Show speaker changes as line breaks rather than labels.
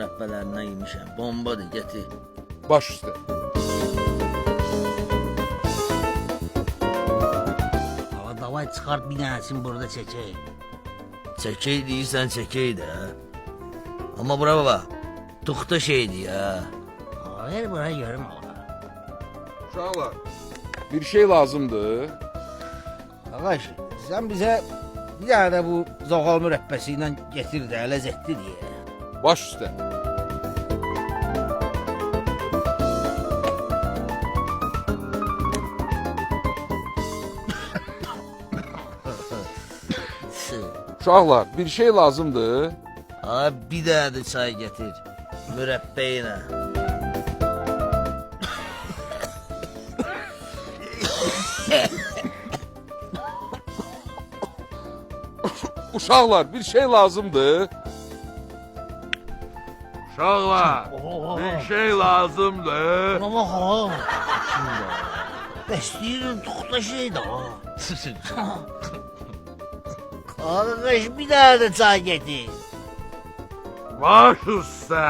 Rəbbələrindən yemişəm. Bombadır, getir.
Baş üstə.
Hava davay çıxart bir dənəsini burada çəkək.
Çəkək deyirsən, çəkək də. Amma bura baba, tuxta şeydir ya.
Ver bura görüm ağa.
Uşaqlar, bir şey lazımdır.
Ağaş, sən bizə bir dənə də bu zoğal mürəbbəsi ilə getir də, ləzzətli deyə.
Baş üstə. Uşaqlar, bir şey lazımdır.
Ha, bir dənə də çay getir. Mürəbbə ilə.
Uşaqlar, bir şey lazımdır. Uşaqlar, bir şey lazımdır.
Buna bax ha. Bəs deyirəm tuxta şeydir ha. Ağaş bir dənə də çay getir.
Baş üstə.